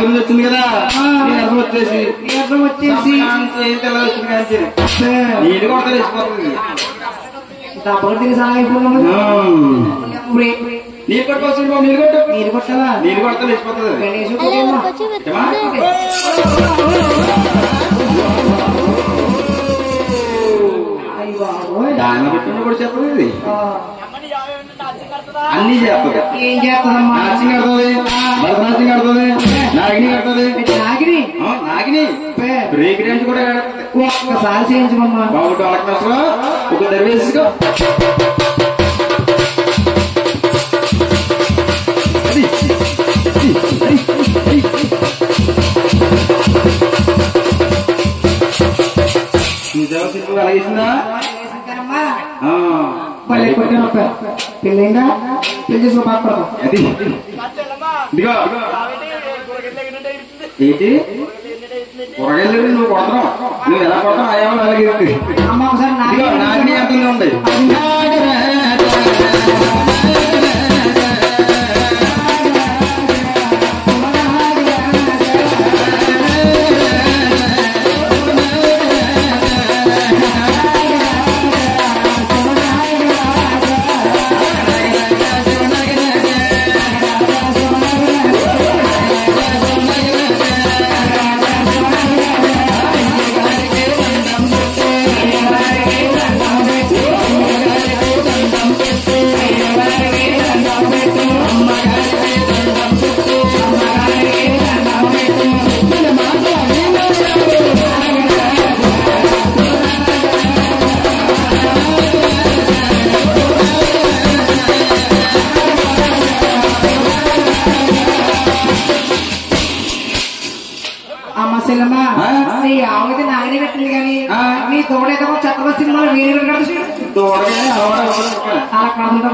నుంచి వచ్చింది కదా అర్థం వచ్చేసి తెల్ల వచ్చింది కానీ నీళ్ళు కొడతా లేచిపోతుంది నీళ్ళు కొట్టుకోవచ్చు బాబు నీళ్ళు కొట్టు నీళ్ళు కొట్టాలా నీళ్ళు కొడతా లేచిపోతుంది దాన్ని పెట్టుకుని కూడా చెప్పదు ఇది అన్ని చేస్తుంది ఏం చేస్తుందమ్మా నాట్యం కడుతుంది భరతనాట్యం కడుతుంది నాగిని కడుతుంది నాగిని బ్రేక్ డాన్స్ కూడా కడుతుంది ఒక్కసారి చేయించమమ్మా బాబు డాక్టర్ ఒక దర్వేసుకో అలాగేసిందా పెళ్ళైందా పెళ్లి చేసుకో బాధపడతాం అది ఇదిగో ఏంటి కూరగాయలు నువ్వు కొడతావు నువ్వు ఎలా కొడతావు అయ్యా అలాగే అమ్మ ఒకసారి నాగిని అంతంగా ఉంది ఆమెకి నాగనే పెట్టింది కానీ నీ తోడేదో చక్రవర్తి సినిమాలో వీరు అలా కాకుండా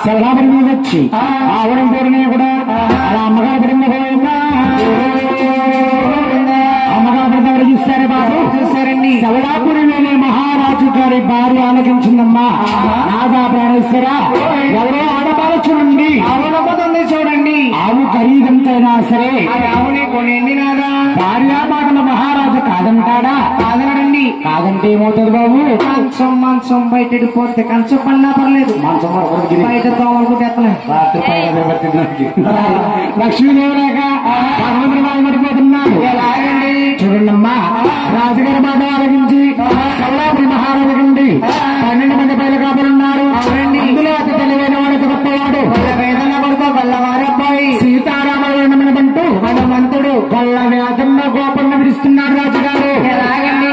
శివరాబరి మీద వచ్చి ఆవడం పూర్ణి కూడా అలా అమ్మగారు పడింది పోయిందా అమ్మగారు పడితే ఎవరు చూస్తారే బాబు చూస్తారండి. శివరాపురిలోనే మహారాజు గారి భార్య ఆలకించిందమ్మా. నాదా ప్రాణేశ్వర ఎవరో ఆడపాల చూడండి ఆవునపోతుంది చూడండి. ఆవు ఖరీదంతైనా సరే ఆవుని కొనేయండి నాదా. భార్య మాటల మహారాజు కాదంటాడా? కాదనడండి. కాదంటే ఏమవుతుంది బాబు? మంచం మంచం బయట పోతే కంచం పడినా పర్లేదు. మంచం బయట దోమలు లక్ష్మీదేవరాక భగవంతుడు పడిపోతున్నాడు. ఎలాగండి చూడండమ్మా. రాజుగారి మాట ఆలకించి శివరాపురి మహారాజు కండి 12 మంది పైల కాపులున్నారు. ఇందులో అతి తెలివైన వాడు గొప్పవాడు వేదన కొడుకో గొల్లవారి అబ్బాయి సీతారామయ్యంటూ హనుమంతుడు గొల్ల వ్యాధంలో గోపన్న విడుస్తున్నాడు రాజుగారు. ఎలాగండి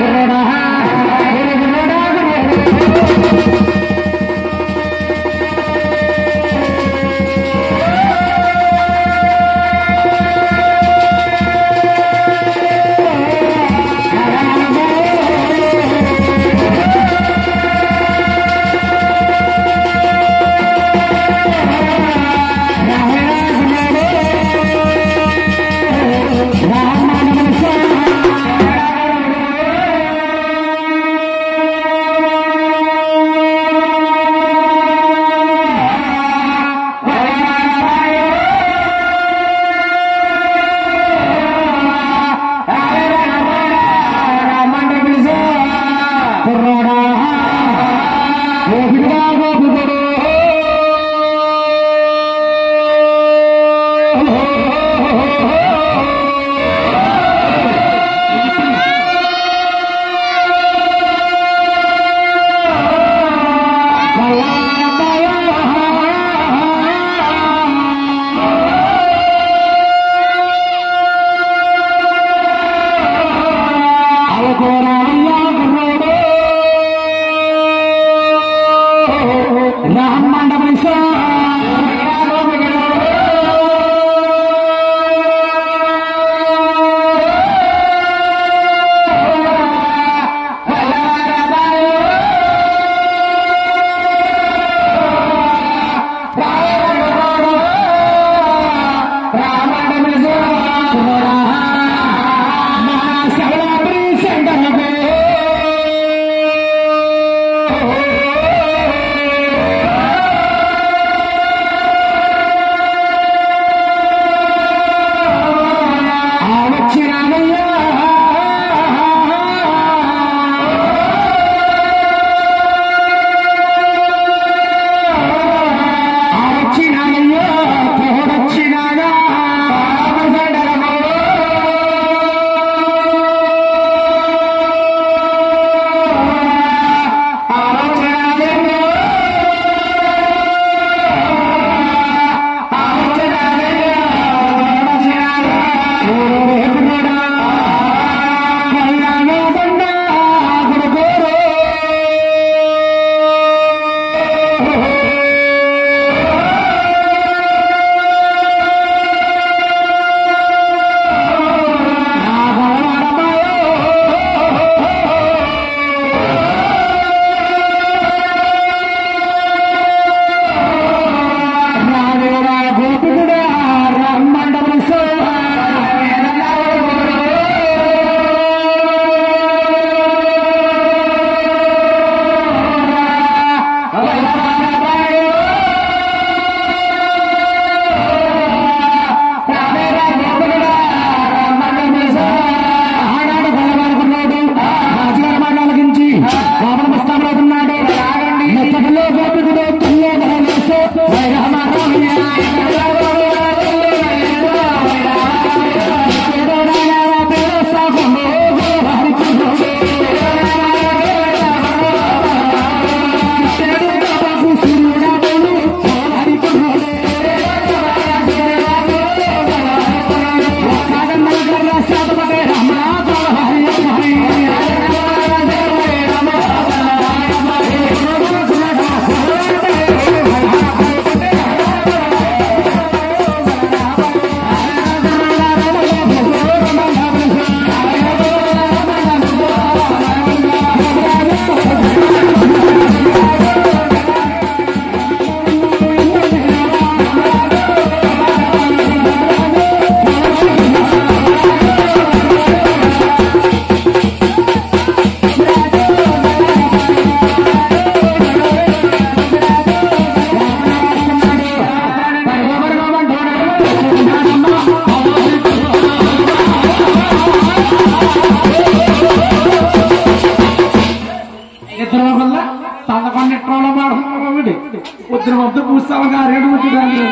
పొద్దున మొత్తం కూర్చోవగా అరేడు వచ్చింది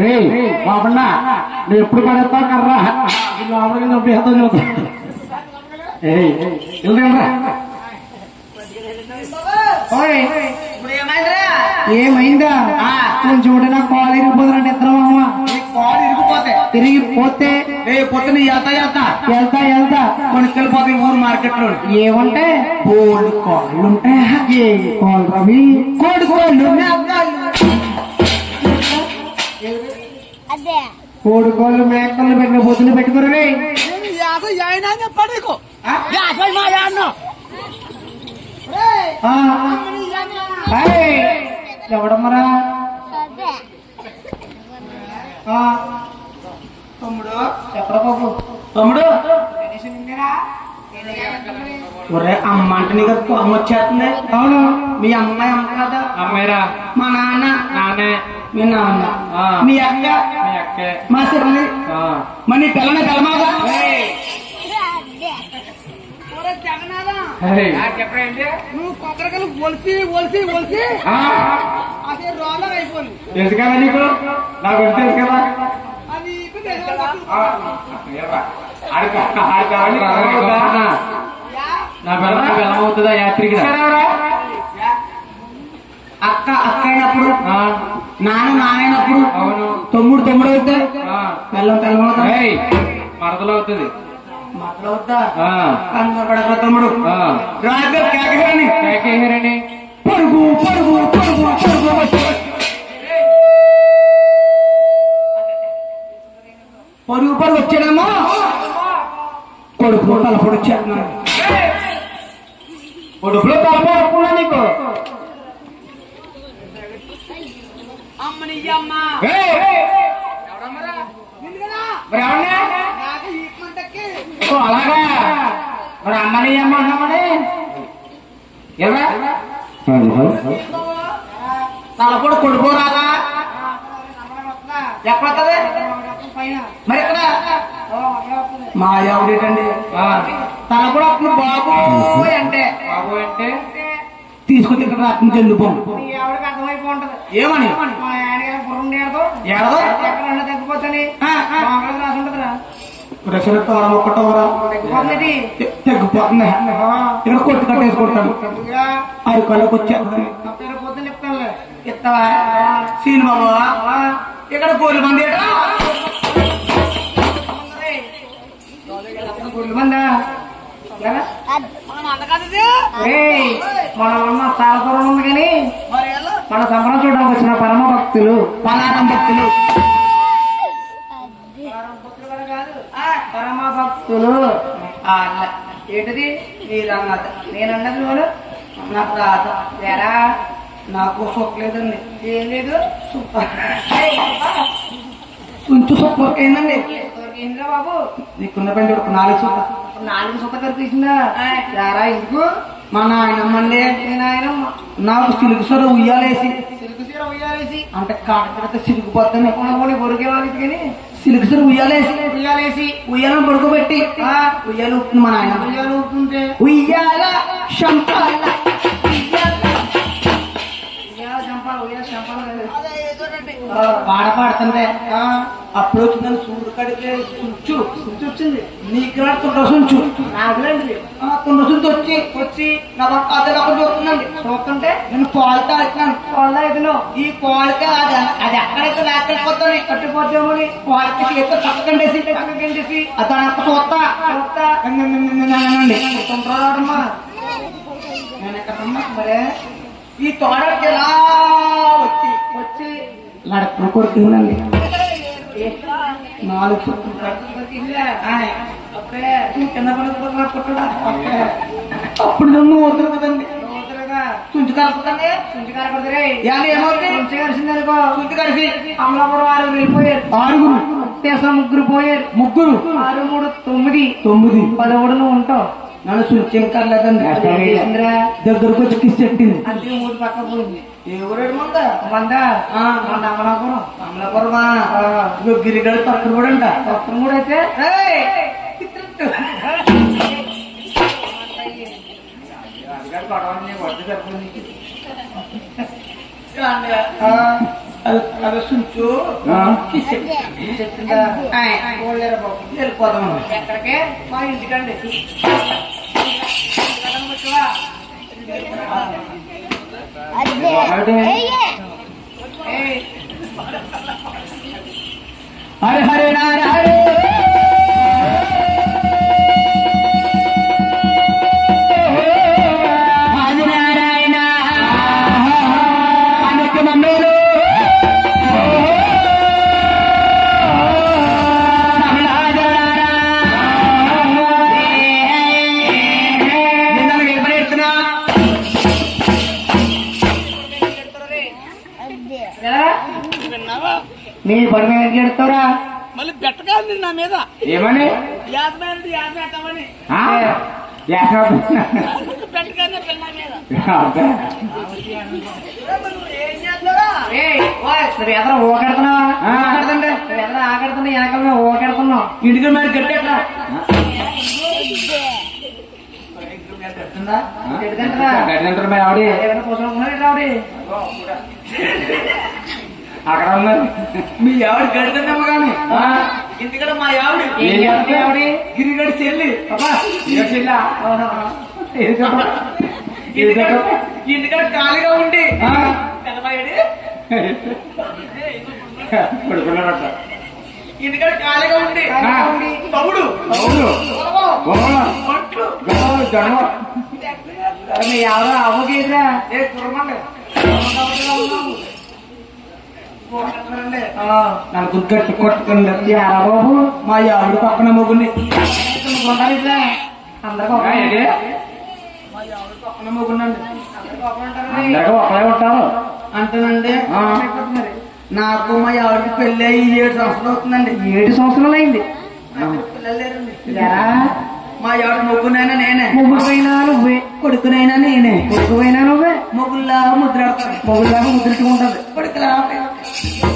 రే బాబన్నా నువ్వు ఎప్పుడు పడేస్తావు కర్రా లోపలికి నొప్పేస్తావు చూద్దాం ఏమైందా కొంచెం నాకు కాలు ఇరిగిపోతున్నట్టు ఇద్దరు మామ కాలు ఇరిగిపోతే పొద్దున వెళ్తా కొనుక్కెళ్ళిపోతాయి ఊరు మార్కెట్ లో ఏమంటే కోళ్ళు కాళ్ళు ఉంటాయి ఏ కాళ్ళు రవి కోడి కోళ్ళు కోడి కోళ్ళు మేకలు పెట్టిన పొద్దున పెట్టుకుని ఎవడమ్మరా తమ్ముడు ఎక్కడ బాబు తమ్ముడు ఒరే అమ్మ అంటే నీకు అమ్మ వచ్చేస్తుంది అవును మీ అమ్మాయి అమ్మ కదా అమ్మాయిరా మా నాన్నే మీ నాన్న మీ అక్క మా చెల్లి మా నీ పిల్లని పిల్లమాగా నువ్వు కొబ్బరికాయలు ఒలిసి అదే రోలర్ అయిపోయింది తెలుసు కదా నీకు నాకు తెలుసు కదా అది నా బెల్లం అవుతుందా యాత్రికి అక్క అయినప్పుడు నాన్నైనప్పుడు తమ్ముడు అవుతే బెల్లం అవుతాయి మరదలు అవుతుంది తమ్ముడు కేకేహరని పరుగు వచ్చాడేమో కొడుకు తలపొడి వచ్చేస్తున్నాడు కొడుకులో తలపడుకున్నా నీకు అలాగా మరి అమ్మని అమ్మ అన్నామని తలపొడి కొడుకోరాగా ఎక్కడవుతుంది మరి ఎక్కడ మా ఎవడేటండి తలపొడి వస్తుంది బాబు అంటే తీసుకొచ్చి ఇక్కడ రాత్రి చెల్లిపోం ఏమని ఏడదో తగ్గిపోతుంది ప్రెషర్ ఒక్కటోరా తగ్గిపోతుంది ఇక్కడ కొట్టు కట్టేసుకుంటాను అది కళ్ళకి వచ్చేస్తుంది ఇస్తావా సీన్ బాబా ఇక్కడ గోలు మంది గోలు మందా మన తారపురం ఉంది కానీ మన సంబరం చూడడానికి వచ్చిన పరమ భక్తులు పలారం భక్తులు పరమ భక్తులు ఏంటిది మీరన్నది నేనన్నది వాళ్ళు నాకు రాదు వేరా నాకు సొక్కలేదండి ఏం లేదు కొంచెం సొక్క ఏందండి ఏంద్రా బాబు నీకున్న పెండి 4 సుక్క కనిపిస్తుందా యారా ఎందుకు మా నాయనమ్మండి నాయనమ్మ నాకు సిలుకు సీర ఉయ్యాలేసి అంటే కాడకడితే సిలుకుపోతాను కొరికే వాళ్ళకి కానీ సిలుకు సీర ఉయ్యాలేసి ఉయ్యాలను పడుకోబెట్టి ఉయ్యాలు ఊపుతుంది మా నాయన ఉయ్యాలు ఊపుతుంటే ఉయ్యాల శంపాల పాడ పాడుతుంటే అప్పుడు వచ్చిందని సూర్యుడు కడితే సుంచు వచ్చింది నీకు సుంచు నాకులేండి వచ్చి నా అదే అక్కడ చూస్తుందండి చూస్తుంటే నేను పాలు తాగుతున్నాను ఈ పాలకి అది ఎక్కడైతే లేకపోతాను కట్టిపోతామో పాలకి చేతితో చక్కకండేసి దాని అక్క చూస్తా నేను ఎక్కడున్నా మరే ఈ తోడకి ఎలా వచ్చి లడకలు కొడుతుందండి 4 అప్పుడు నన్ను వదురు కదండి చుంచు కలుపుతుంది ఏమవుతుంది చుంచు కలిసి అమలాపురం 6 వెళ్ళిపోయారు 6 ముగ్గురు పోయారు 6 3 9 11 ఉంటావు నన్ను సుంచేకర్లేదండి దగ్గరకు వచ్చి కిస్ చెట్టింది అంటే 3 పక్క పోయింది ఏ ఊరేడు మందా అమలాపురమా గిరిగడు తక్కువ కూడా అంట తక్కువ కూడా అయితే అది సుంచు వెళ్ళిపోదాం ఎక్కడికే మా ఇంటికండి హరే హరే నారాయణ ఆదినారాయణ అనుక మమ్మేలు నీ పడి మీద ఎడతారా మళ్ళీ పెట్టకాలి నా మీద ఏమని పెట్టమని పెట్టగానే పిల్ల మీద ఎదర ఓకెడుతున్నావా ఎదర ఆకెడుతున్నా వెనకాల ఓకెడుతున్నావు ఇంటికి మరి గట్టేట్లా గడ్డంటారు మరి ఆవిడ అక్కడ ఉన్నారు మీ ఆవిడ గడిదన్నమ్మ గాని ఎందుకంటే మా ఆవిడ గిరిగడి చెల్లి ఎందుకంటే ఖాళీగా ఉండి ఎందుకంటే ఖాళీగా ఉండి తమ్ముడు మీ ఎవరో అవ్వగీరా ఏ చూడమండి నన్ను గుర్తు కొట్టుకుంది బాబు మా ఆవిడ పక్కన మొగుని అందరికీ పక్కన మొగుండండి అందరికీ ఒకరే ఉంటారు అంటేనండి నాకు మా ఆవిడకి పెళ్ళి అయ్యి 7 సంవత్సరాలు అవుతుందండి 7 సంవత్సరాలు అయింది పిల్లలు లేరండి మా ఎవడ మొగ్గునైనా నేనే, మొగ్గునైనా నువ్వే, కొడుకునైనా నేనే. కొడుకునైనా నువ్వే. మొగ్గుల్లా ముద్రాడుతుంది, మొగ్గులాగా ముద్రించుకుంటది, కొడుకులా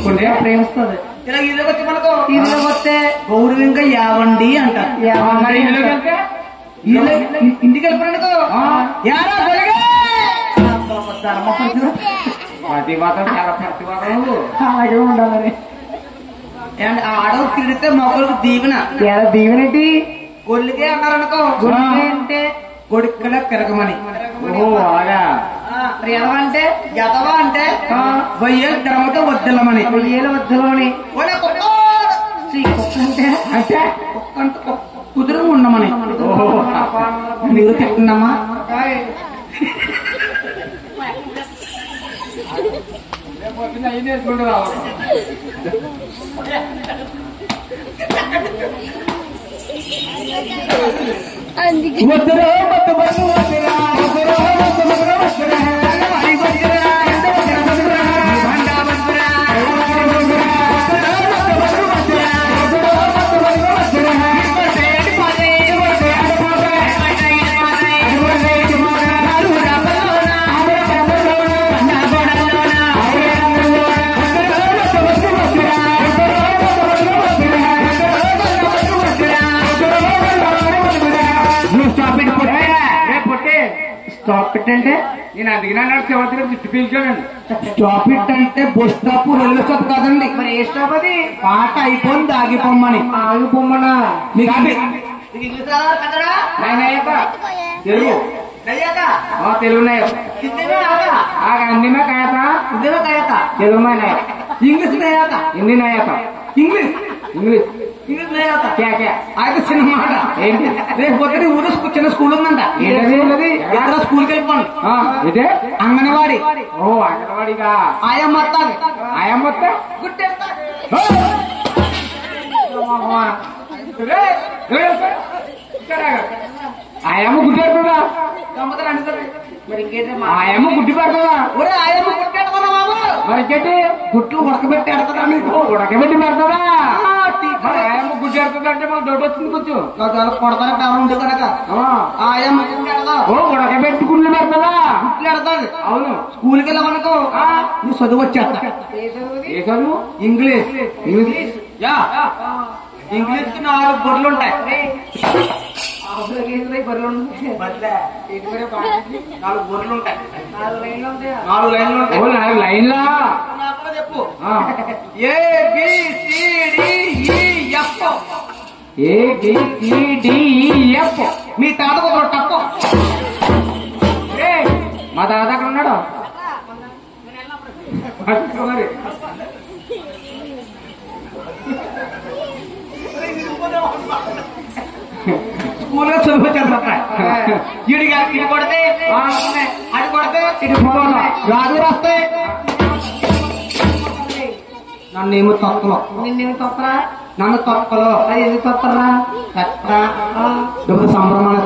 కొడుకుగా ప్రేమిస్తుంది. ఇలా ఇదిలో వచ్చి మనకు ఇదిలో వస్తే గౌరవంగా యావండి అంటారు. ఇంటికి వెళ్ళిపోయినకో యారా జరిగే ప్రతివాదం చాలా ప్రతివాదం అలాగే ఉండాలని. ఆడవు తిరిగితే మొక్కలకు దీవెన. దీవెనేంటి? గొల్లికే అన్నారనుకో, అంటే కొడుకుల తిరగమని. ఎదవా అంటే ఎదవా అంటే 1000 తిరగతో వద్దలమని. 1000 వద్దలమని. అంటే కుదురు ఉండమని. మీరు తింటున్నామా? వద్దురా స్టాప్ ఇట్ అంటే నేను అందుకనే చివరి చుట్టు పీల్చానండి. స్టాప్ ఇట్ అంటే బస్ స్టాప్, రైల్వే స్టాప్ కాదండి. మరి ఏ స్టాప్ అది? పాట అయిపోయింది, ఆగిపోమ్మని. ఆగిపోమ్మనా? తెలుగు తెలుగు హిందీ కాయతా, తెలుగు ఇంగ్లీష్ హిందీ నాయక ఇంగ్లీష్ ఇంగ్లీష్ ఇంగ్లీష్ అయితే చిన్న మాట ఏంటి? రేపు పొద్దున ఊరు చిన్న స్కూల్ ఉందంట. ఎక్కడ స్కూల్కి వెళ్ళిపోండి. ఇదే అంగన్వాడి. ఓ అంగన్వాడిగా ఆయమ్మ వస్తాది. ఆయమ్మ వస్తే గుట్టేస్తా. ఆయమ్మ గుడ్డి పెడుతుందా? మరి ఇంకేంటే ఆయమ్మ గుడ్డి పెడుతుందా? ఒరే ఆయమ్మ గుట్టెడుతున్నా బాబు. మరి ఇంకేంటి? గుట్లు ఉడకబెట్టి ఎడతా మీకు. ఉడకబెట్టి పెడుతుందా? మరి ఆయమ్మ గుడ్డి పెడుతుంది అంటే మాకు డౌట్ వచ్చింది కొంచెం. కొడతానికి ఎవరు ఉంది కనుక ఆయమ్మ గుడ్లు ఎడదా. ఓ ఉడకబెట్టి గుడ్లు పెడుతుందా? గుట్లు ఎడతాది. అవును. స్కూల్కి వెళ్ళమనుకో నువ్వు చదువు వచ్చేస్తా. ఏ చదువు? ఇంగ్లీష్. ఇంగ్లీష్ కి 4 బొర్లు ఉంటాయి. నాలుగు గొర్రెలు ఉంటాయి. 4 లైన్లు ఉంటాయి. 4 లైన్లా నాకు చెప్పు. ABCDEF. ABCDEF. మీ తాత ఒక తప్పు. మా తాత అక్కడ ఉన్నాడు. మరి స్కూల్లో చదివచ్చాను. ఇది కొడితే అది కొడితే ఇది రాజు రాస్తే నన్నేమో తొక్కలో నన్ను తొక్కలో అది ఎందుకు తొక్కరా సంభ్రమాలు